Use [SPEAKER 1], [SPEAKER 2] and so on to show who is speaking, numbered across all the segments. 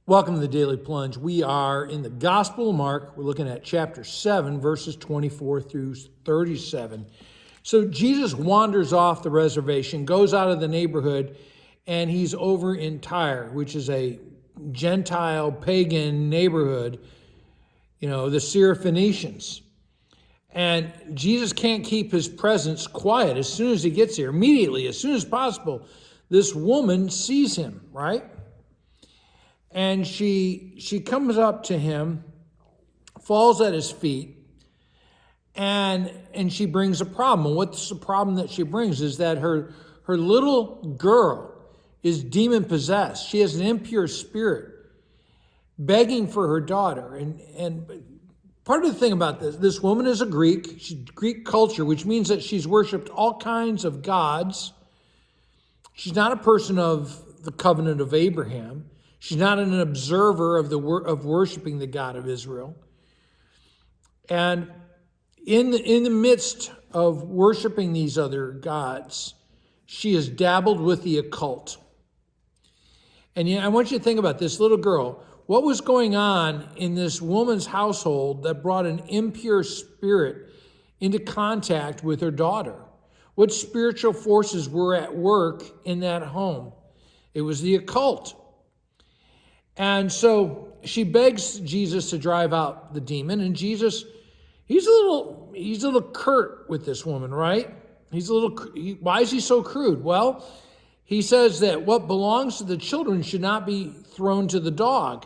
[SPEAKER 1] Welcome to the Daily Plunge. We are in the Gospel of Mark. We're looking at chapter 7, verses 24 through 37. So Jesus wanders off the reservation, goes out of the neighborhood, and he's over in Tyre, which is a Gentile pagan neighborhood, the Syrophoenicians. And Jesus can't keep his presence quiet as soon as he gets here. Immediately, as soon as possible, this woman sees him, right? And she comes up to him, falls at his feet, and she brings a problem. And what's the problem that she brings is that her little girl is demon-possessed. She has an impure spirit begging for her daughter. And part of the thing about this woman is a Greek. She's Greek culture, which means that she's worshipped all kinds of gods. She's not a person of the covenant of Abraham. She's not an observer of worshiping the God of Israel. And in the midst of worshiping these other gods, she has dabbled with the occult. And I want you to think about this little girl. What was going on in this woman's household that brought an impure spirit into contact with her daughter? What spiritual forces were at work in that home? It was the occult. And so she begs Jesus to drive out the demon, and Jesus, he's a little curt with this woman, right? Why is he so crude? Well, he says that what belongs to the children should not be thrown to the dog.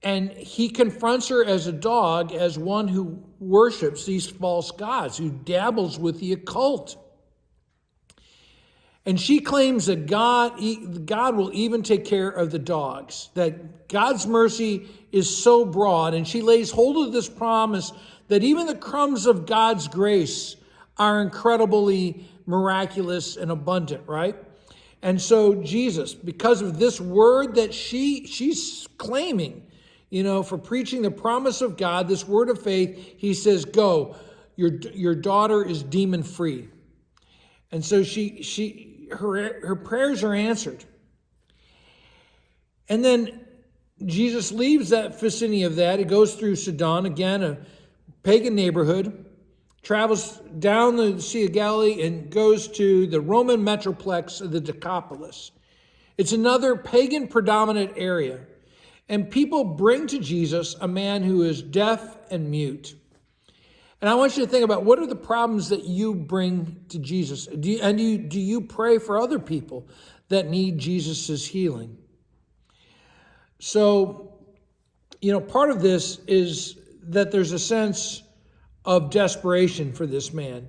[SPEAKER 1] And he confronts her as a dog, as one who worships these false gods, who dabbles with the occult. And she claims that God will even take care of the dogs, that God's mercy is so broad, and she lays hold of this promise that even the crumbs of God's grace are incredibly miraculous and abundant, right? And so Jesus, because of this word that she's claiming, for preaching the promise of God, this word of faith, he says, go, your daughter is demon-free. And so her prayers are answered. And then Jesus leaves that vicinity of that. He goes through Sidon, again, a pagan neighborhood, travels down the Sea of Galilee and goes to the Roman metroplex of the Decapolis. It's another pagan predominant area. And people bring to Jesus a man who is deaf and mute. And I want you to think about, what are the problems that you bring to Jesus? Do you pray for other people that need Jesus' healing? So, part of this is that there's a sense of desperation for this man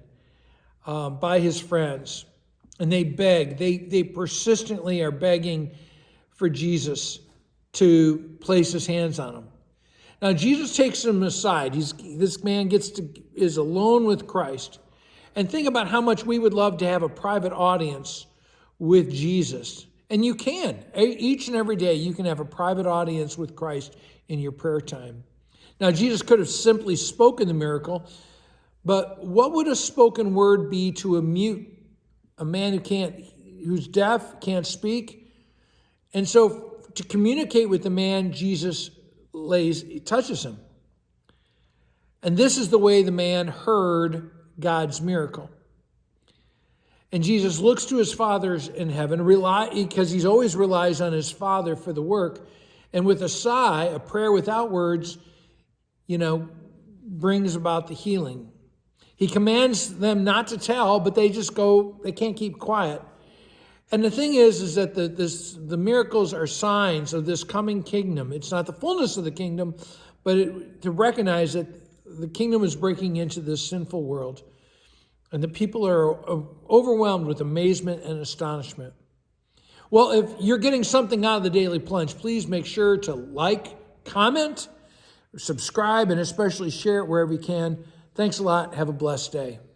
[SPEAKER 1] by his friends. And they beg, they persistently are begging for Jesus to place his hands on him. Now, Jesus takes him aside. This man is alone with Christ. And think about how much we would love to have a private audience with Jesus. And you can. Each and every day, you can have a private audience with Christ in your prayer time. Now, Jesus could have simply spoken the miracle, but what would a spoken word be to a mute, a man who's deaf, can't speak? And so to communicate with the man, Jesus touches him. And this is the way the man heard God's miracle. And Jesus looks to his Father in heaven, because he always relies on his Father for the work. And with a sigh, a prayer without words, brings about the healing. He commands them not to tell, but they just go, they can't keep quiet. And the thing is that the miracles are signs of this coming kingdom. It's not the fullness of the kingdom, but to recognize that the kingdom is breaking into this sinful world. And the people are overwhelmed with amazement and astonishment. Well, if you're getting something out of the Daily Plunge, please make sure to like, comment, subscribe, and especially share it wherever you can. Thanks a lot. Have a blessed day.